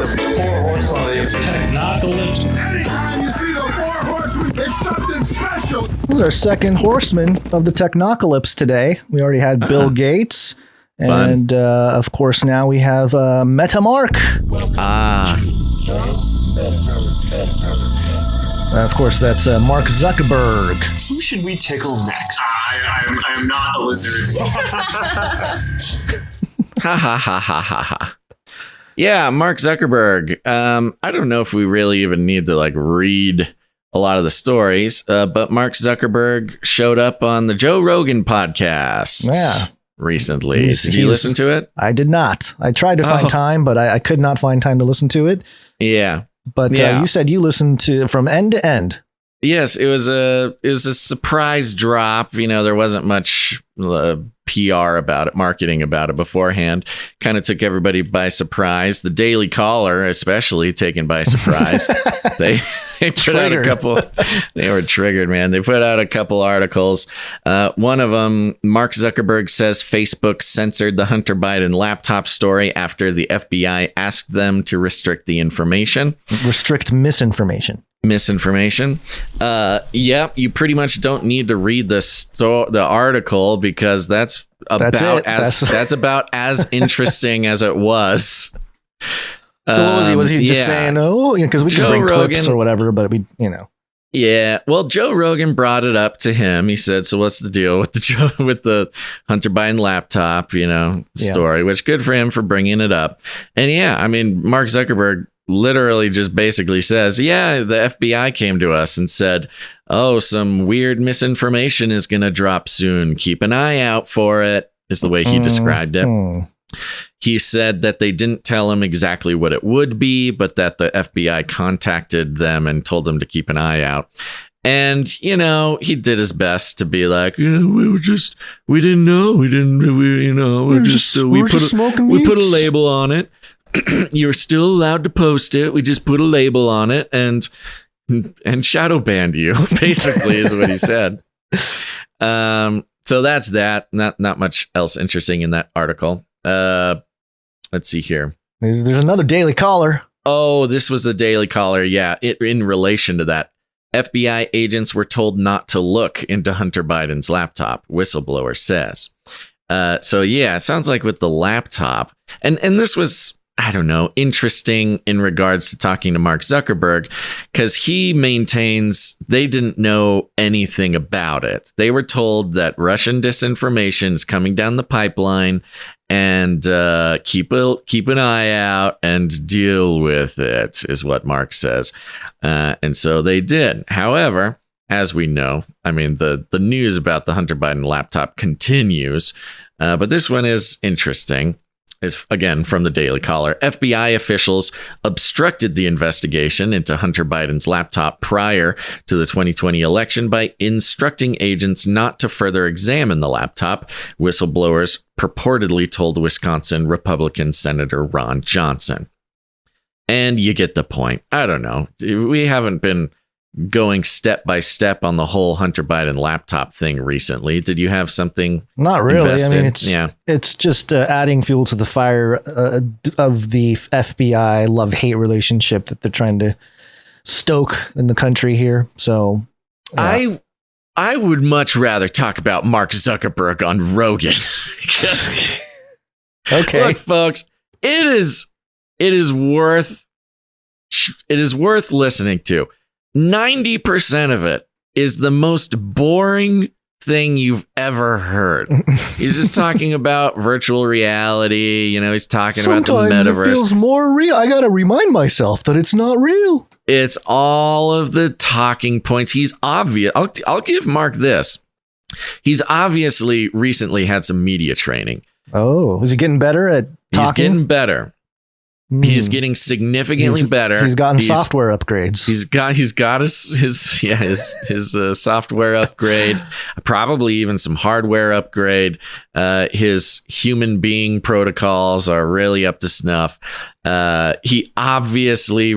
the four horsemen of the technocalypse. Anytime you see the four horsemen, it's something special. This is our second horseman of the technocalypse today. We already had Bill Gates. And, of course, now we have MetaMark. Of course, that's Mark Zuckerberg. Who should we tickle next? I am not a lizard. Ha ha ha ha ha ha. Yeah, Mark Zuckerberg. I don't know if we really even need to read a lot of the stories, but Mark Zuckerberg showed up on the Joe Rogan podcast. Yeah. Recently. Did you listen to it? I did not. I tried to find time, but I could not find time to listen to it. Yeah. But you said you listened to from end to end. Yes, it was a surprise drop. There wasn't much PR about it, marketing about it beforehand. Kind of took everybody by surprise. The Daily Caller, especially, taken by surprise. They put out a couple. They were triggered, man. They put out a couple articles. One of them, Mark Zuckerberg says Facebook censored the Hunter Biden laptop story after the FBI asked them to restrict the information. Restrict misinformation. You pretty much don't need to read the article because that's about as interesting as it was. So what was he? Was he just saying, because we can bring Rogan, clips or whatever, but Yeah, well, Joe Rogan brought it up to him. He said, "So what's the deal with the Hunter Biden laptop, story?" Which good for him for bringing it up. And Mark Zuckerberg literally just basically says, the FBI came to us and said, some weird misinformation is going to drop soon. Keep an eye out for it, is the way he described it. He said that they didn't tell him exactly what it would be, but that the FBI contacted them and told them to keep an eye out. And, he did his best to be like, we didn't know. We put a label on it. You're still allowed to post it. We just put a label on it and shadow banned you, basically, is what he said. So that's that. Not much else interesting in that article. Let's see here. There's another Daily Caller. Oh, this was a Daily Caller. Yeah, in relation to that. FBI agents were told not to look into Hunter Biden's laptop, whistleblower says. It sounds like with the laptop. And this was, I don't know, interesting in regards to talking to Mark Zuckerberg, because he maintains they didn't know anything about it. They were told that Russian disinformation is coming down the pipeline and keep an eye out and deal with it, is what Mark says. And so they did. However, as we know, the news about the Hunter Biden laptop continues, but this one is interesting. Is again from the Daily Caller. FBI officials obstructed the investigation into Hunter Biden's laptop prior to the 2020 election by instructing agents not to further examine the laptop, whistleblowers purportedly told Wisconsin Republican Senator Ron Johnson. And you get the point. I don't know. We haven't been going step by step on the whole Hunter Biden laptop thing recently. Did you have something? Not really. Invested? It's just adding fuel to the fire of the FBI love-hate relationship that they're trying to stoke in the country here. So I would much rather talk about Mark Zuckerberg on Rogan. Okay. Look, folks, it is worth listening to. 90% of it is the most boring thing you've ever heard. He's just talking about virtual reality. He's talking about the metaverse. Sometimes it feels more real. I got to remind myself that it's not real. It's all of the talking points. He's obvious. I'll give Mark this. He's obviously recently had some media training. Oh, is he getting better at talking? He's getting better. He's getting significantly better. He's gotten software upgrades. He's got his software upgrade, probably even some hardware upgrade. His human being protocols are really up to snuff. He obviously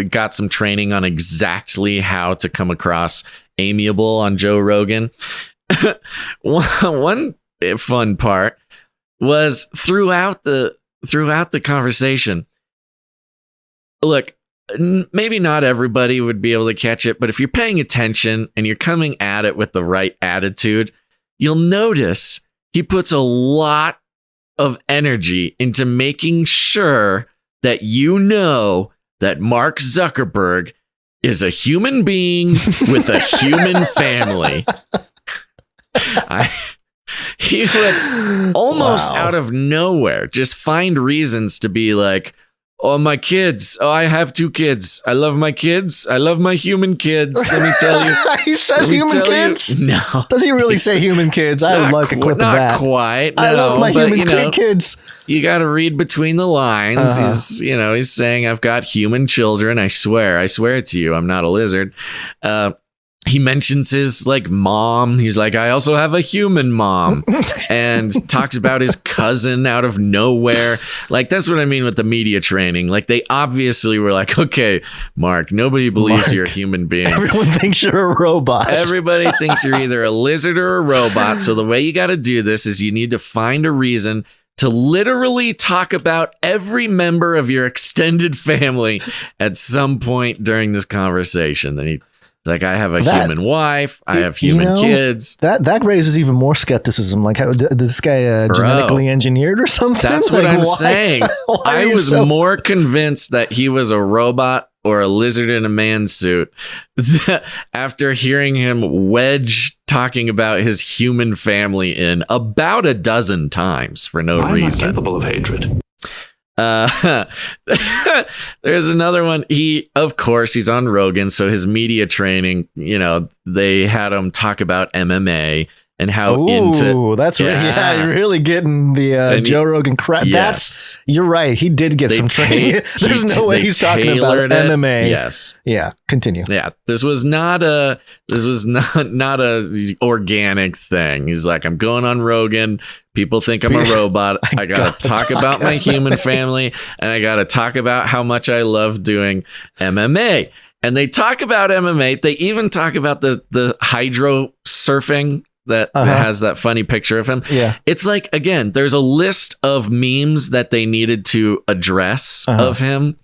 got some training on exactly how to come across amiable on Joe Rogan. One fun part was throughout the conversation, look, maybe not everybody would be able to catch it, but if you're paying attention and you're coming at it with the right attitude, you'll notice he puts a lot of energy into making sure that you know that Mark Zuckerberg is a human being with a human family. He would almost out of nowhere just find reasons to be like, oh, my kids. Oh, I have 2 kids. I love my kids. I love my human kids. Let me tell you. He says human kids? No. Does he really say human kids? I would like a clip of that. Not quite. No, I love my human kids. You got to read between the lines. He's saying, I've got human children. I swear to you, I'm not a lizard. He mentions his mom. He's like, I also have a human mom, and talks about his cousin out of nowhere. That's what I mean with the media training. They obviously were like, okay, Mark, nobody believes you're a human being. Everyone thinks you're a robot. Everybody thinks you're either a lizard or a robot. So the way you got to do this is you need to find a reason to literally talk about every member of your extended family at some point during this conversation. Then he I have a human wife. I have human kids. That raises even more skepticism. How is this guy genetically engineered or something? That's what I'm saying. I was more convinced that he was a robot or a lizard in a man suit after hearing him wedge talking about his human family in about a dozen times for no reason. I'm not capable of hatred. There's another one. Of course, he's on Rogan, so his media training, they had him talk about MMA and how you're really getting the Joe Rogan crap. Yes. You're right. He did get some training. There's no way he's talking about MMA. Yes. Yeah. Continue. Yeah. This was not a organic thing. He's like, I'm going on Rogan. People think I'm a robot. I got to talk about my human family, and I got to talk about how much I love doing MMA. And they talk about MMA. They even talk about the hydro surfing that has that funny picture of him. Yeah. It's again, there's a list of memes that they needed to address of him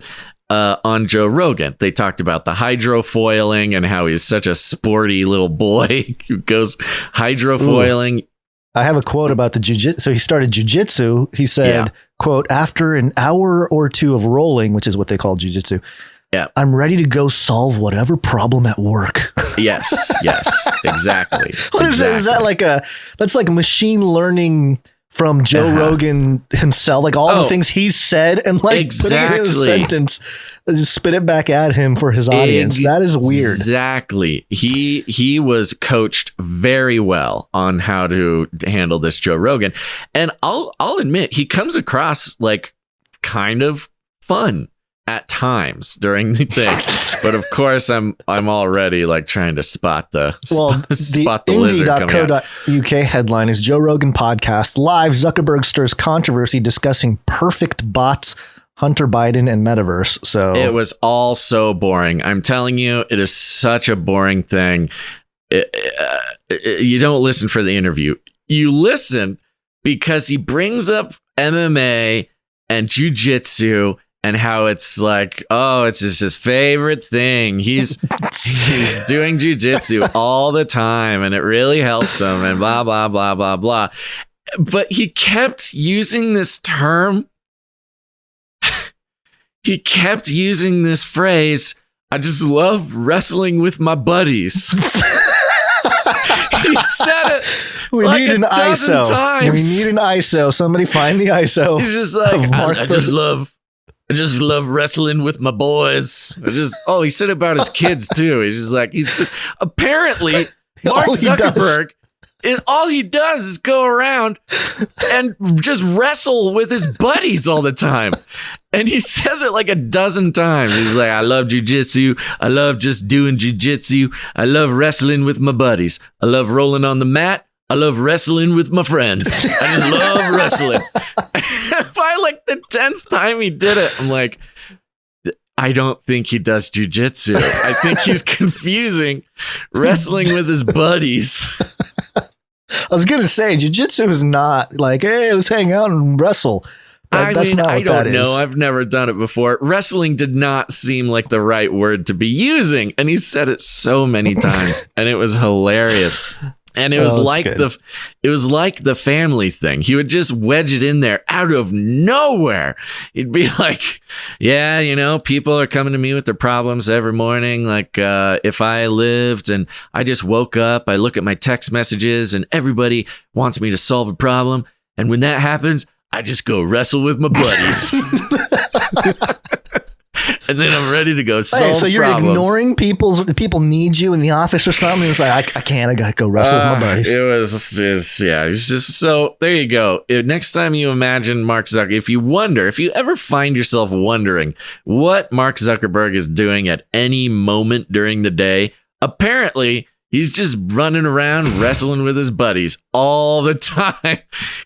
on Joe Rogan. They talked about the hydrofoiling and how he's such a sporty little boy who goes hydrofoiling. Ooh. I have a quote about the jiu-jitsu. So he started jiu-jitsu. He said, quote, after an hour or 2 of rolling, which is what they call jiu-jitsu, I'm ready to go solve whatever problem at work. Yes, exactly. What is that? Is that that's like machine learning from Joe Rogan himself? All the things he said and putting it in a sentence, just spit it back at him for his audience. That is weird. Exactly. He was coached very well on how to handle this Joe Rogan. And I'll admit, he comes across kind of fun at times during the thing, but of course I'm already trying to spot the lizard coming out. Indie.co.uk headline is Joe Rogan podcast live. Zuckerberg stirs controversy discussing perfect bots, Hunter Biden, and metaverse. So it was all so boring. I'm telling you, it is such a boring thing. You don't listen for the interview. You listen because he brings up MMA and jiu-jitsu and how it's it's just his favorite thing. He's doing jujitsu all the time and it really helps him and blah, blah, blah, blah, blah. But he kept using this term. He kept using this phrase, I just love wrestling with my buddies. He said it. We need an ISO. Times. We need an ISO. Somebody find the ISO. He's just I just love wrestling with my boys. He said about his kids too. He's just apparently Mark Zuckerberg, all he does is go around and just wrestle with his buddies all the time. And he says it a dozen times. He's like, I love jujitsu. I love just doing jujitsu. I love wrestling with my buddies. I love rolling on the mat. I love wrestling with my friends. I just love wrestling. By the 10th time he did it, I'm like, I don't think he does jujitsu. I think he's confusing wrestling with his buddies. I was going to say, jujitsu is not hey, let's hang out and wrestle. That's not what I don't that know. is. I've never done it before. Wrestling did not seem like the right word to be using, and he said it so many times, and it was hilarious. And it was like the family thing. He would just wedge it in there out of nowhere. He'd be like, yeah, you know, people are coming to me with their problems every morning. Like if I lived and I just woke up, I look at my text messages and everybody wants me to solve a problem. And when that happens, I just go wrestle with my buddies. And then I'm ready to go solve so you're problems. ignoring people need you in the office or something. It's like, I can't. I got to go wrestle with my buddies. It's just so there you go. Next time you imagine Mark Zuckerberg, if you ever find yourself wondering what Mark Zuckerberg is doing at any moment during the day, apparently he's just running around wrestling with his buddies all the time.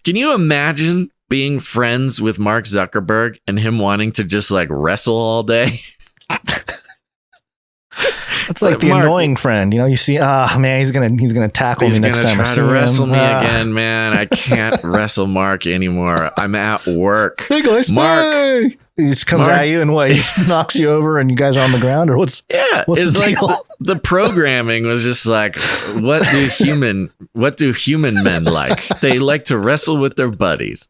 Can you imagine being friends with Mark Zuckerberg and him wanting to just like wrestle all day? It's like the Mark, annoying friend, you know. You see, man, he's gonna tackle me next time. He's gonna try to wrestle me again, man. I can't wrestle Mark anymore. I'm at work. Hey guys, Mark. Hey. He just comes at you and what? He knocks you over and you guys are on the ground, or what's? Yeah, what's it's the like deal? the programming was just like, what do human men like? They like to wrestle with their buddies.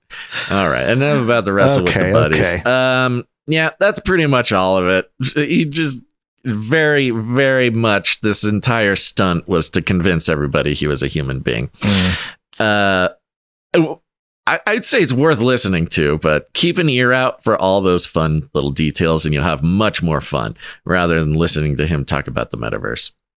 All right, enough about the wrestle with the buddies. Okay. Yeah, that's pretty much all of it. He just very, very much this entire stunt was to convince everybody he was a human being. I'd say it's worth listening to, but keep an ear out for all those fun little details and you'll have much more fun rather than listening to him talk about the metaverse.